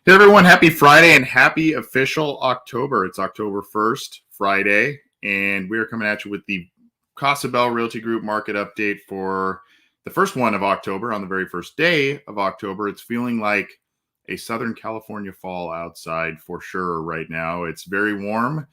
Hey everyone, happy Friday and happy official October. It's October 1st, Friday, and we are coming at you with the Casa Realty Group market update for the first one of October. On the very first day of October, it's feeling like a Southern California fall outside for sure right now. It's very warm,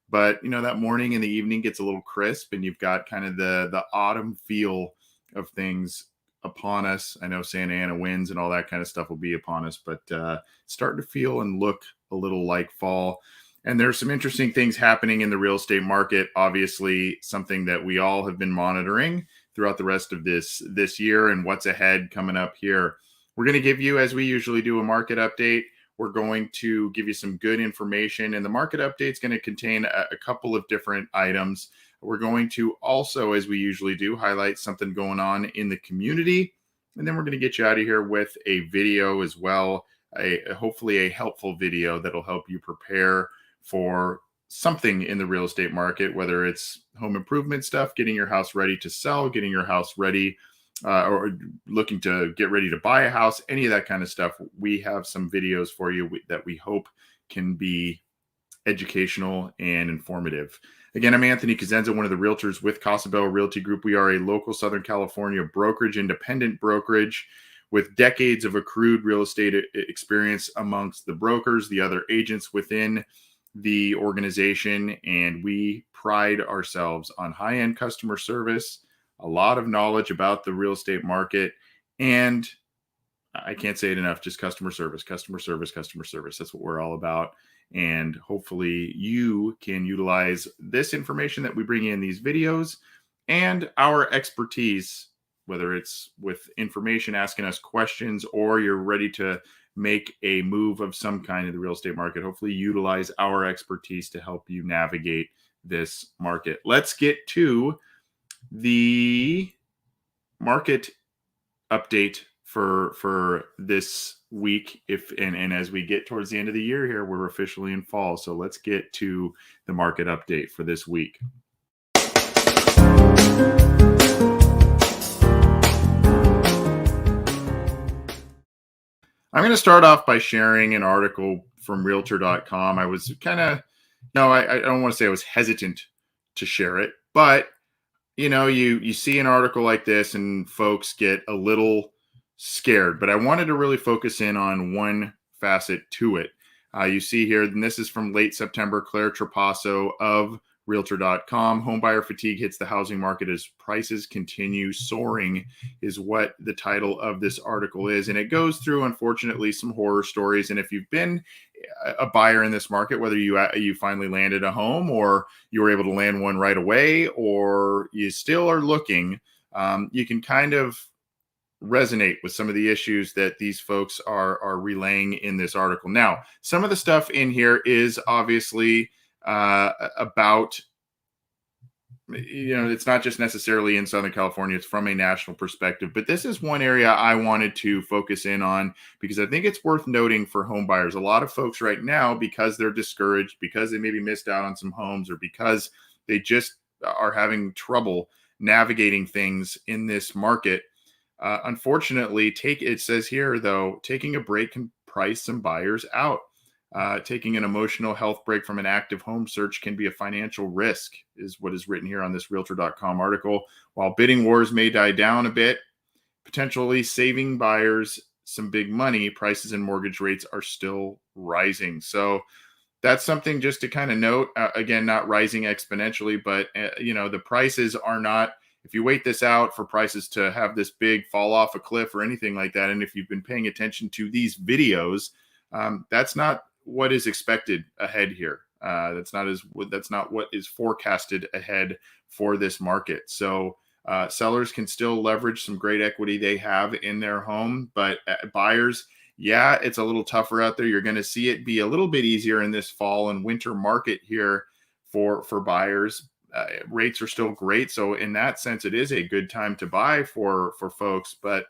but that morning and the evening gets a little crisp, and you've got kind of the autumn feel of things upon us. I know Santa Ana winds and all that kind of stuff will be upon us, but it's starting to feel and look a little like fall. And there's some interesting things happening in the real estate market. Obviously, something that we all have been monitoring throughout the rest of this year and what's ahead coming up here. We're going to give you, as we usually do, a market update. We're going to give you some good information, and the market update is going to contain a couple of different items. We're going to also, as we usually do, highlight something going on in the community. And then we're going to get you out of here with a video as well, hopefully a helpful video that'll help you prepare for something in the real estate market, whether it's home improvement stuff, getting your house ready to sell, getting your house ready, or looking to get ready to buy a house, any of that kind of stuff. We have some videos for you that we hope can be educational and informative. Again, I'm Anthony Cosenza, one of the realtors with Casa Realty Group. We are a local Southern California brokerage, independent brokerage with decades of accrued real estate experience amongst the brokers, the other agents within the organization. And we pride ourselves on high-end customer service, a lot of knowledge about the real estate market, and I can't say it enough, just customer service, customer service, customer service. That's what we're all about. And hopefully you can utilize this information that we bring in these videos and our expertise, whether it's with information, asking us questions, or you're ready to make a move of some kind in the real estate market. Hopefully utilize our expertise to help you navigate this market. Let's get to the market update for this week. And as we get towards the end of the year here, we're officially in fall. So let's get to the market update for this week. I'm going to start off by sharing an article from Realtor.com. I was kind of, I don't want to say I was hesitant to share it, but you see an article like this and folks get a little scared, but I wanted to really focus in on one facet to it. You see here, and this is from late September, Claire Trapasso of Realtor.com. Homebuyer fatigue hits the housing market as prices continue soaring, is what the title of this article is. And it goes through, unfortunately, some horror stories. And if you've been a buyer in this market, whether you finally landed a home or you were able to land one right away, or you still are looking, you can kind of resonate with some of the issues that these folks are relaying in this article. Now, some of the stuff in here is obviously about, it's not just necessarily in Southern California, it's from a national perspective, but this is one area I wanted to focus in on because I think it's worth noting for home buyers. A lot of folks right now, because they're discouraged, because they maybe missed out on some homes, or because they just are having trouble navigating things in this market. Unfortunately, it says here, though, taking a break can price some buyers out. Taking an emotional health break from an active home search can be a financial risk, is what is written here on this Realtor.com article. While bidding wars may die down a bit, potentially saving buyers some big money, prices and mortgage rates are still rising. So that's something just to kind of note. Again, not rising exponentially, but the prices are not. If you wait this out for prices to have this big fall off a cliff or anything like that, and if you've been paying attention to these videos, that's not what is expected ahead here. That's not what is forecasted ahead for this market. So sellers can still leverage some great equity they have in their home, but buyers, yeah, it's a little tougher out there. You're going to see it be a little bit easier in this fall and winter market here for buyers. Rates are still great, so in that sense, it is a good time to buy for folks. But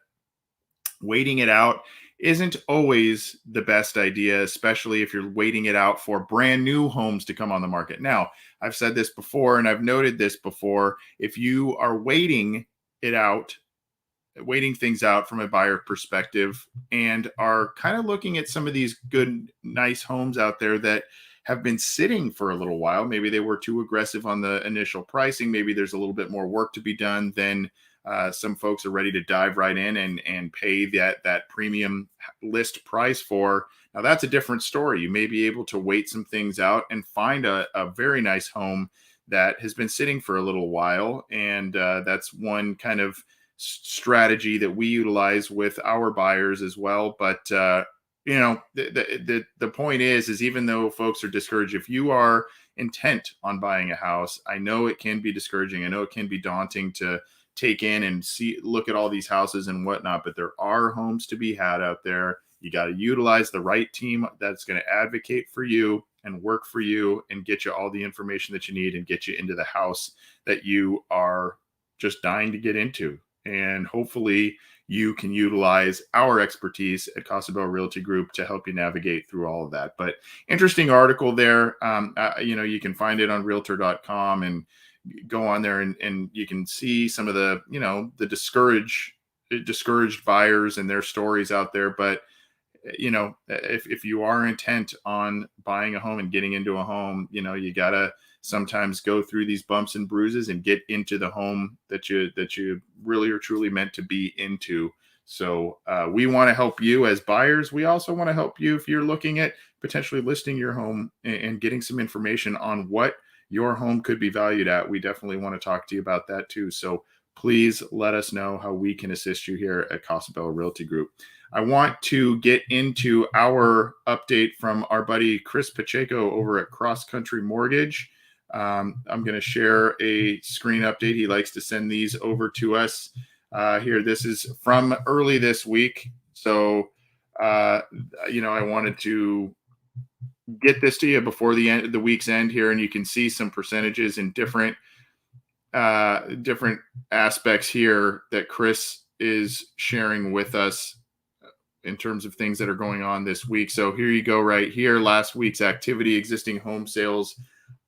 waiting it out isn't always the best idea, especially if you're waiting it out for brand new homes to come on the market. Now, I've said this before, and I've noted this before. If you are waiting it out waiting things out from a buyer perspective and are kind of looking at some of these good, nice homes out there that have been sitting for a little while. Maybe they were too aggressive on the initial pricing. Maybe there's a little bit more work to be done. Then some folks are ready to dive right in and pay that premium list price for. Now that's a different story. You may be able to wait some things out and find a very nice home that has been sitting for a little while. And that's one kind of strategy that we utilize with our buyers as well. But the point is even though folks are discouraged, if you are intent on buying a house, I know it can be discouraging. I know it can be daunting to take in and look at all these houses and whatnot, but there are homes to be had out there. You got to utilize the right team that's going to advocate for you and work for you and get you all the information that you need and get you into the house that you are just dying to get into. And hopefully you can utilize our expertise at Casa Realty Group to help you navigate through all of that. But interesting article there. You can find it on realtor.com and go on there and you can see some of the, the discouraged buyers and their stories out there. But if you are intent on buying a home and getting into a home, you gotta sometimes go through these bumps and bruises and get into the home that you really are truly meant to be into. So we want to help you as buyers. We also want to help you if you're looking at potentially listing your home and getting some information on what your home could be valued at. We definitely want to talk to you about that too. So please let us know how we can assist you here at Casa Realty Group. I want to get into our update from our buddy Chris Pacheco over at Cross Country Mortgage. I'm going to share a screen update. He likes to send these over to us here. This is from early this week. So, I wanted to get this to you before the end of the week's end here, and you can see some percentages in different aspects here that Chris is sharing with us in terms of things that are going on this week. So here you go right here. Last week's activity, existing home sales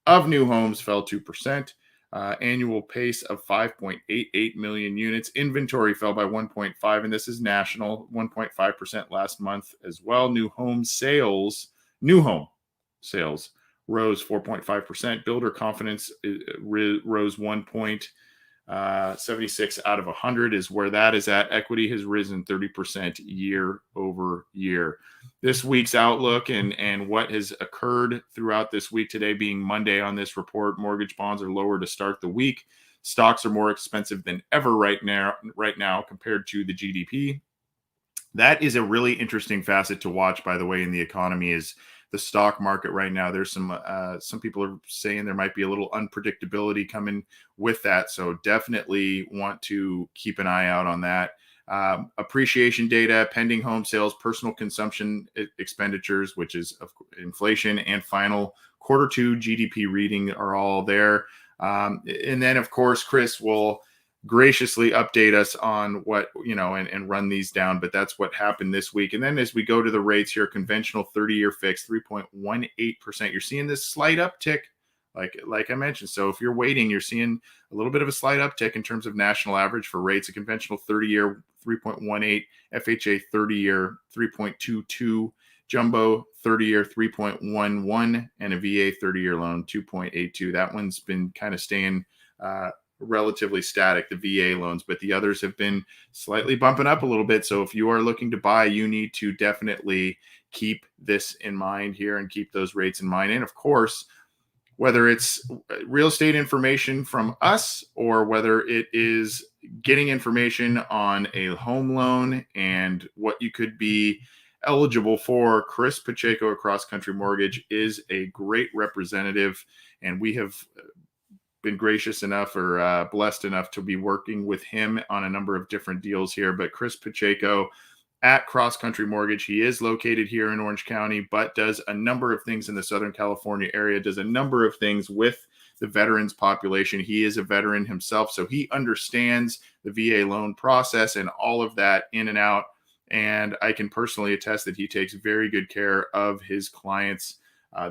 of new homes fell 2%. Annual pace of 5.88 million units. Inventory fell by 1.5, and this is national, 1.5% last month as well. New home sales rose 4.5%. Builder confidence rose 1.76 out of 100 is where that is at. Equity has risen 30% year over year. This week's outlook and what has occurred throughout this week, today being Monday on this report, mortgage bonds are lower to start the week. Stocks are more expensive than ever right now compared to the GDP. That is a really interesting facet to watch, by the way, in the economy is the stock market right now. There's some people are saying there might be a little unpredictability coming with that. So definitely want to keep an eye out on that. Appreciation data, pending home sales, personal consumption expenditures, which is inflation, and final Q2 GDP reading are all there. And then, of course, Chris will graciously update us on what, and run these down. But that's what happened this week. And then as we go to the rates here, conventional 30-year fixed, 3.18%. You're seeing this slight uptick, like I mentioned. So if you're waiting, you're seeing a little bit of a slight uptick in terms of national average for rates. A conventional 30-year, 3.18, FHA 30-year, 3.22, jumbo 30-year, 3.11, and a VA 30-year loan, 2.82. That one's been kind of staying relatively static, the VA loans, but the others have been slightly bumping up a little bit. So if you are looking to buy, you need to definitely keep this in mind here and keep those rates in mind. And of course, whether it's real estate information from us or whether it is getting information on a home loan and what you could be eligible for, Chris Pacheco at Cross Country Mortgage is a great representative, and we have been gracious enough or blessed enough to be working with him on a number of different deals here. But Chris Pacheco at Cross Country Mortgage, he is located here in Orange County, but does a number of things in the Southern California area, does a number of things with the veterans population. He is a veteran himself, so he understands the VA loan process and all of that in and out. And I can personally attest that he takes very good care of his clients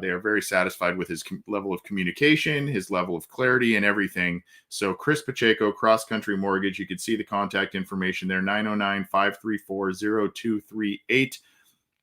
They are very satisfied with his level of communication, his level of clarity, and everything. So Chris Pacheco, Cross Country Mortgage, you can see the contact information there, 909-534-0238.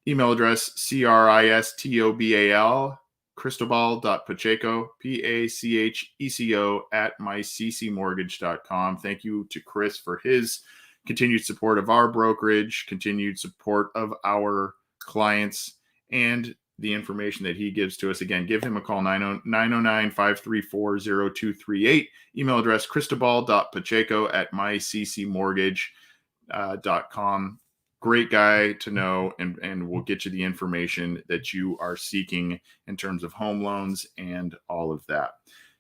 Email address, cristobal, cristobal.pacheco, Pacheco, at myccmortgage.com. Thank you to Chris for his continued support of our brokerage, continued support of our clients, and the information that he gives to us. Again, give him a call, 909-534-0238. Email address, cristobal.pacheco at myccmortgage.com. Great guy to know, and we'll get you the information that you are seeking in terms of home loans and all of that.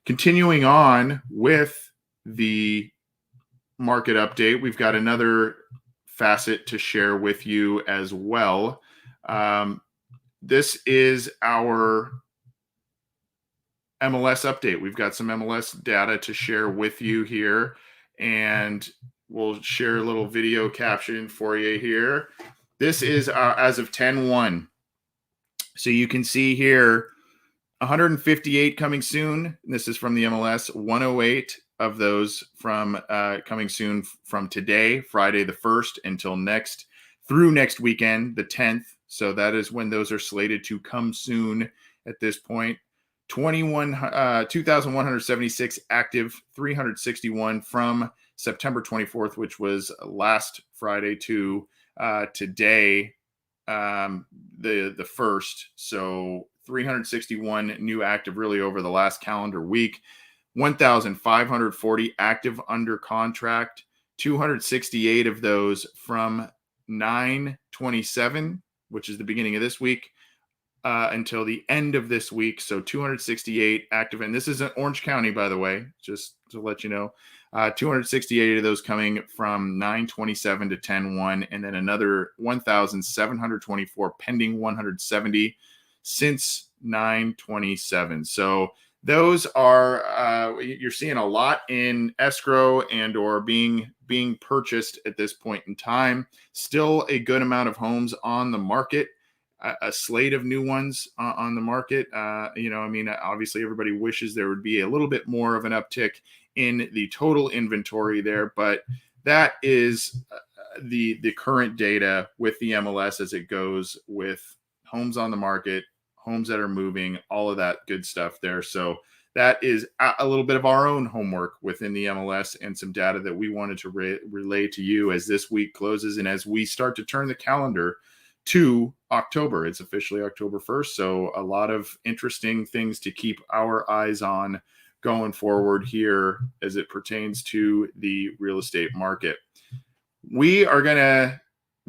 Continuing on with the market update, we've got another facet to share with you as well. This is our MLS update. We've got some MLS data to share with you here, and we'll share a little video caption for you here. This is as of 10/1. So you can see here 158 coming soon. This is from the MLS. 108 of those from coming soon from today, Friday the 1st, through next weekend, the 10th. So that is when those are slated to come soon at this point. 2,176 active, 361 from September 24th, which was last Friday, to today, the 1st. So 361 new active really over the last calendar week. 1,540 active under contract, 268 of those from 9/27, which is the beginning of this week, until the end of this week. So 268 active. And this is in Orange County, by the way, just to let you know. 268 of those coming from 9/27 to 10/1, and then another 1,724 pending 170 since 9/27. So those are you're seeing a lot in escrow and or being purchased at this point in time. Still a good amount of homes on the market. A slate of new ones on the market. Obviously everybody wishes there would be a little bit more of an uptick in the total inventory there, but that is the current data with the MLS as it goes with homes on the market, homes that are moving, all of that good stuff there. So that is a little bit of our own homework within the MLS and some data that we wanted to relay to you as this week closes and as we start to turn the calendar to October. It's officially October 1st. So a lot of interesting things to keep our eyes on going forward here as it pertains to the real estate market. We are going to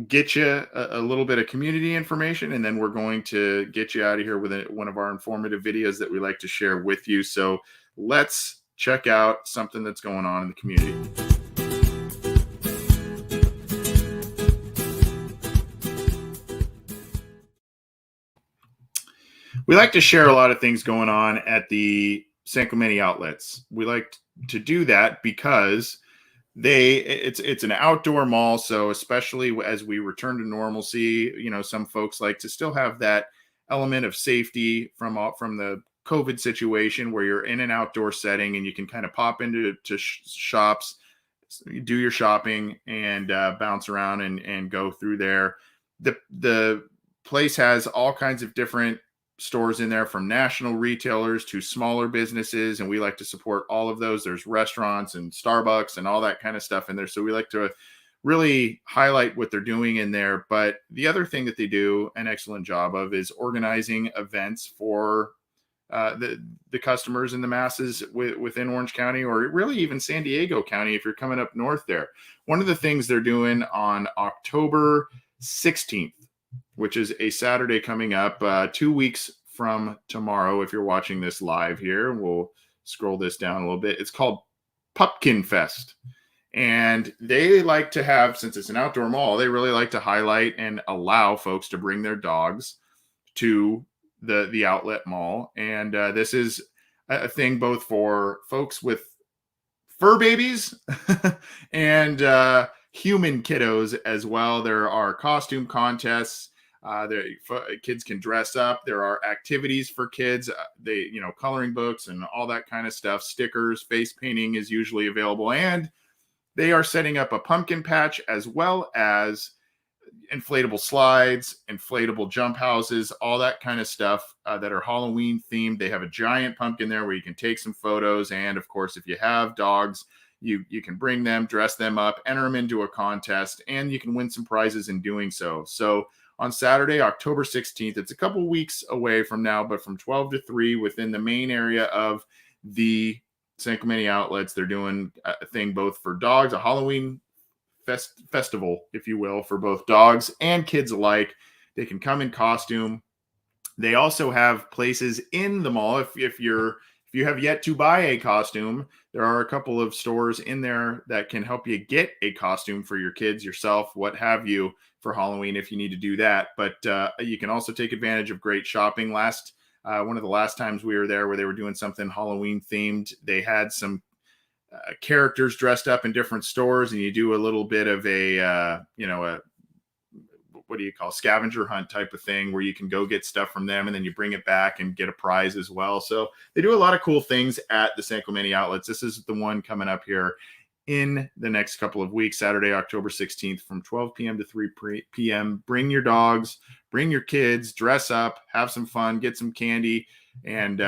get you a little bit of community information, and then we're going to get you out of here with one of our informative videos that we like to share with you. So let's check out something that's going on in the community. We like to share a lot of things going on at the Cinco outlets. We like to do that because it's an outdoor mall. So especially as we return to normalcy, some folks like to still have that element of safety from the COVID situation where you're in an outdoor setting and you can kind of pop into shops, do your shopping, and bounce around and go through there. The place has all kinds of different stores in there, from national retailers to smaller businesses, and we like to support all of those. There's restaurants and Starbucks and all that kind of stuff in there, so we like to really highlight what they're doing in there. But the other thing that they do an excellent job of is organizing events for the customers and the masses within Orange County, or really even San Diego County if you're coming up north there. One of the things they're doing on October 16th, which is a Saturday coming up, 2 weeks from tomorrow. If you're watching this live here, we'll scroll this down a little bit. It's called Pumpkin Fest. And they like to have, since it's an outdoor mall, they really like to highlight and allow folks to bring their dogs to the outlet mall. And this is a thing both for folks with fur babies and human kiddos as well. There are costume contests. Kids can dress up. There are activities for kids. Coloring books and all that kind of stuff. Stickers, face painting is usually available, and they are setting up a pumpkin patch as well as inflatable slides, inflatable jump houses, all that kind of stuff that are Halloween themed. They have a giant pumpkin there where you can take some photos. And of course, if you have dogs, you can bring them, dress them up, enter them into a contest, and you can win some prizes in doing so. So on Saturday, October 16th, it's a couple weeks away from now, but from 12 to 3 within the main area of the San Clemente outlets, they're doing a thing both for dogs, a Halloween festival, if you will, for both dogs and kids alike. They can come in costume. They also have places in the mall. If you have yet to buy a costume, there are a couple of stores in there that can help you get a costume for your kids, yourself, what have you, for Halloween if you need to do that. But you can also take advantage of great shopping. One of the last times we were there where they were doing something Halloween themed, they had some characters dressed up in different stores, and you do a little bit of a what do you call, scavenger hunt type of thing where you can go get stuff from them and then you bring it back and get a prize as well. So they do a lot of cool things at the San Clemente outlets. This is the one coming up here in the next couple of weeks, Saturday, October 16th from 12 p.m. to 3 p.m. Bring your dogs, bring your kids, dress up, have some fun, get some candy, and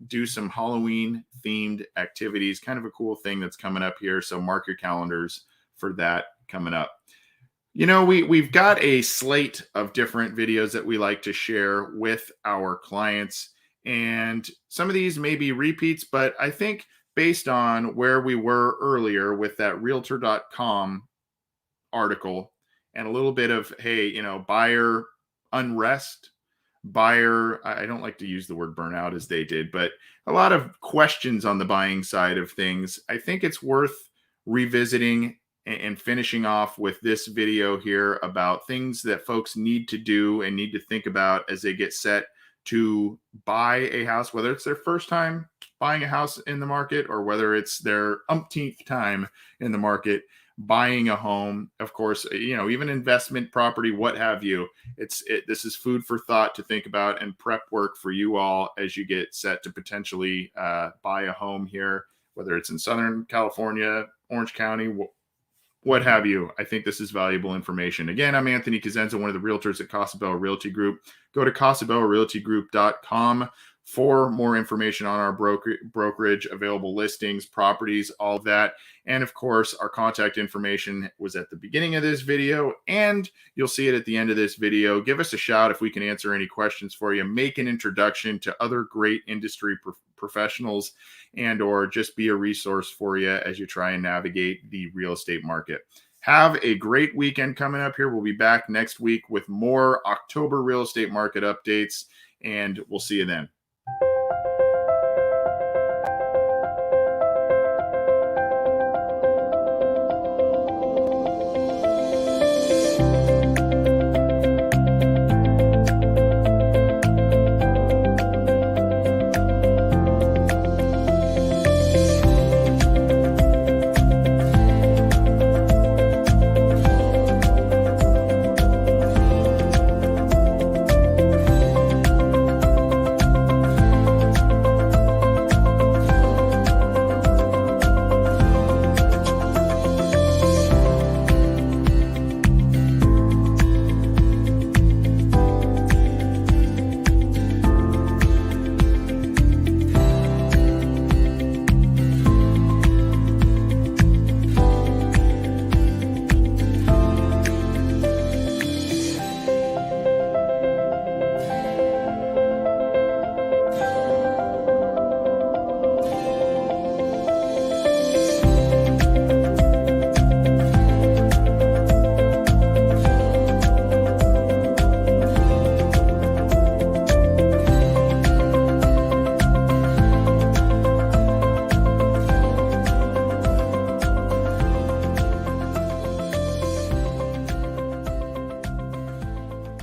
do some Halloween themed activities. Kind of a cool thing that's coming up here. So mark your calendars for that coming up. We've got a slate of different videos that we like to share with our clients. And some of these may be repeats, but I think based on where we were earlier with that realtor.com article and a little bit of, hey, buyer unrest, I don't like to use the word burnout as they did, but a lot of questions on the buying side of things. I think it's worth revisiting and finishing off with this video here about things that folks need to do and need to think about as they get set to buy a house, whether it's their first time buying a house in the market or whether it's their umpteenth time in the market buying a home. Of course, even investment property, what have you. This is food for thought to think about and prep work for you all as you get set to potentially buy a home here, whether it's in Southern California, Orange County, what have you. I think this is valuable information. Again, I'm Anthony Cosenza, one of the realtors at Casa Realty Group. Go to CasaBellRealtyGroup.com for more information on our brokerage, available listings, properties, all of that. And of course, our contact information was at the beginning of this video, and you'll see it at the end of this video. Give us a shout if we can answer any questions for you, make an introduction to other great industry professionals, and or just be a resource for you as you try and navigate the real estate market. Have a great weekend coming up here. We'll be back next week with more October real estate market updates, and we'll see you then.